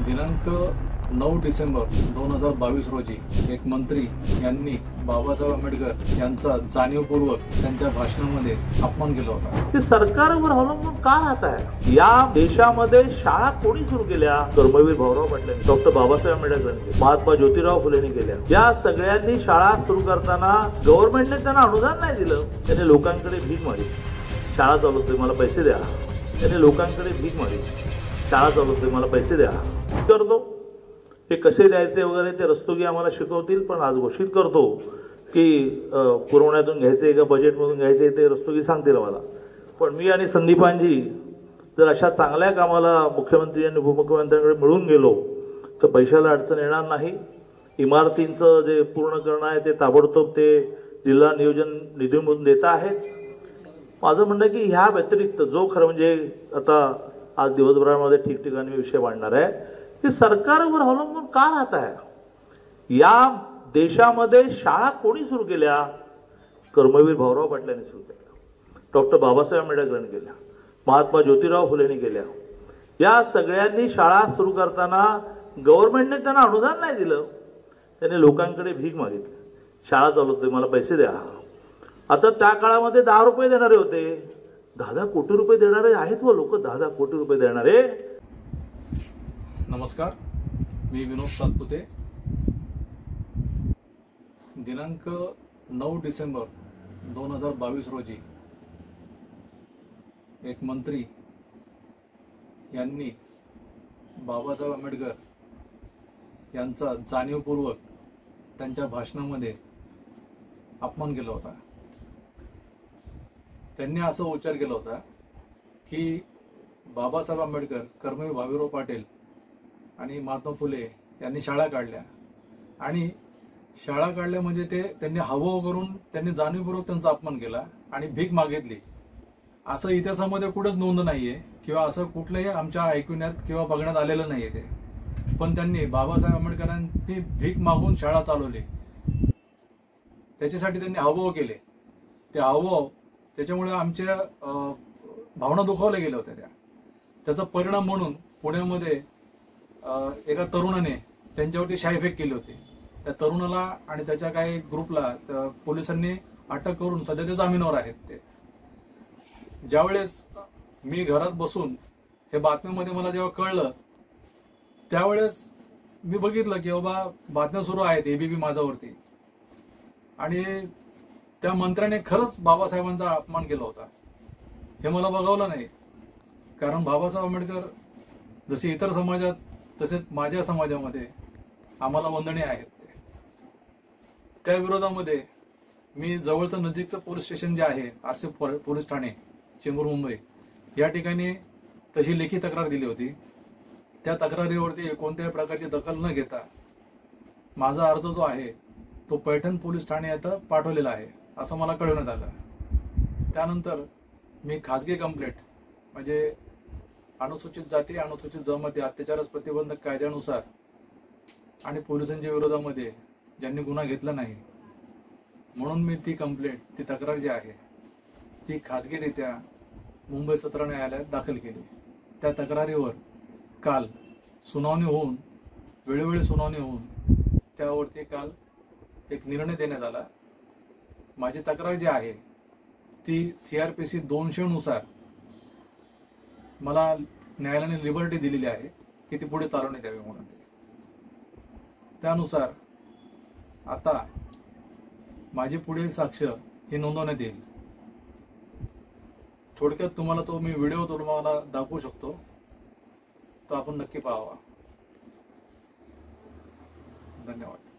दिनांक 9 डिसेंबर 2022 रोजी एक मंत्री यांनी बाबासाहेब आंबेडकर यांचा जाणीवपूर्वक त्यांच्या भाषणामध्ये अपमान केला होता। ते सरकारवर अवलंबून का राहत आहे? या देशामध्ये शाळा कोणी सुरू केल्या? कर्मवीर भाऊराव पाटलांनी, डॉक्टर बाबासाहेब आंबेडकरांनी, महात्मा ज्योतिराव फुलेंनी केल्या। या सगळ्यांनी शाळा सुरू करताना गव्हर्नमेंटने त्यांना अनुदान नाही दिलं, त्याने लोकांकडे भीक मागितली। शाळा चालवतोय मला पैसे द्या, त्याने लोकांकडे भीक मागितली। शाळा चालवतोय मला पैसे द्या करतो, हे कसे द्यायचे वगैरे ते रस्तोगी आम्हाला शिकवतील, पण आज घोषित करतो की पुरवण्यातून घ्यायचे का बजेटमधून घ्यायचे ते रस्तोगी सांगतील मला। पण मी आणि संदीपांजी जर अशा चांगल्या कामाला मुख्यमंत्री आणि उपमुख्यमंत्र्यांकडे मिळून गेलो तर पैशाला अडचण येणार नाही। इमारतींचं जे पूर्ण करणं आहे ते ताबडतोब ते जिल्हा नियोजन निधीमधून देत आहेत। माझं म्हणणं की ह्या व्यतिरिक्त जो खरं म्हणजे आता आज दिवसभरामध्ये ठिकठिकाणी विषय मांडणार आहे की सरकारवर अवलंबून का राहत आहे? या देशामध्ये शाळा कोणी सुरू केल्या? कर्मवीर भाऊराव पाटलांनी सुरू केल्या, डॉक्टर बाबासाहेब आंबेडकरांनी केल्या, महात्मा ज्योतिराव फुलेंनी केल्या। या सगळ्यांनी शाळा सुरू करताना गव्हर्नमेंटने त्यांना अनुदान नाही दिलं, त्याने लोकांकडे भीक मागितली। शाळा चालवतोय मला पैसे द्या। आता त्या काळामध्ये 10 रुपये देणारे होते, 10 कोटी रुपये देणारे आहेत व लोक 10 कोटी रुपये देणारे। नमस्कार, मी विनोद सातपुते। दिनांक 9 डिसेंबर 2022 रोजी एक मंत्री यांनी बाबासाहेब आंबेडकर यांचा जाणीवपूर्वक त्यांच्या भाषणामध्ये अपमान केला होता। त्यांनी असा उच्चार केला होता की बाबासाहेब आंबेडकर, कर्मवीर भाऊराव पाटील आणि महात्मा फुले यांनी शाळा काढल्या, आणि शाळा काढल्या म्हणजे ते त्यांनी हवं करून त्यांनी जाणीवपूर्वक त्यांचा अपमान केला आणि भीक मागितली, असं इतिहासामध्ये कुठेच नोंद नाहीये किंवा असं कुठलंही आमच्या ऐकण्यात किंवा बघण्यात आलेलं नाहीये ते। पण त्यांनी बाबासाहेब आंबेडकरांनी भीक मागून शाळा चालवली, त्याच्यासाठी त्यांनी हावभाव केले। ते हावभाव त्याच्यामुळे आमच्या भावना दुखावल्या गेल्या होत्या। त्याचा परिणाम म्हणून पुण्यामध्ये एका तरुणाने त्यांच्यावरती शाईफेक केली होती। त्या तरुणाला आणि त्याच्या काही ग्रुपला पोलिसांनी अटक करून सध्या ते जामिनावर आहेत। ते ज्यावेळेस मी घरात बसून हे बातम्यामध्ये मला जेव्हा कळलं त्यावेळेस मी बघितलं की बाबा बातम्या सुरू आहेत एबीपी माझावरती, आणि त्या मंत्र्याने खरंच बाबासाहेबांचा अपमान केला होता। हे मला बघावलं नाही, कारण बाबासाहेब आंबेडकर जसे इतर समाजात तसेच माझ्या समाजामध्ये आम्हाला वंदनीय आहेत। त्या विरोधामध्ये मी जवळचं नजीकचं पोलीस स्टेशन जे आहे आरसी पोलीस ठाणे चेंबूर मुंबई या ठिकाणी तशी लेखी तक्रार दिली होती। त्या तक्रारीवरती कोणत्याही प्रकारची दखल न घेता माझा अर्ज जो आहे तो पैठण पोलीस ठाणे येथे पाठवलेला आहे असं मला कळवण्यात आलं। त्यानंतर मी खाजगी कंप्लेंट म्हणजे अनुसूचित जाती अनुसूचित जमाती अत्याचार प्रतिबंधक कायद्यानुसार आणि पोलिसांच्या विरोधामध्ये ज्यांनी गुन्हा घेतला नाही म्हणून मी ती कंप्लेंट, ती तक्रार जी आहे ती खाजगीरित्या मुंबई सत्र न्यायालयात दाखल केली। त्या तक्रारीवर काल सुनावणी होऊन, वेळोवेळी सुनावणी होऊन त्यावरती काल एक निर्णय देण्यात आला। माझी तक्रार जी आहे ती CRPC 200 नुसार मला न्यायालयाने लिबर्टी दिलेली आहे की ती पुढे चालवण्यात यावी म्हणून। त्यानुसार आता माझी पुढील साक्ष ही नोंदवण्यात येईल। थोडक्यात तुम्हाला तो मी व्हिडिओ तुम्हाला दाखवू शकतो, तो आपण नक्की पाहावा। धन्यवाद।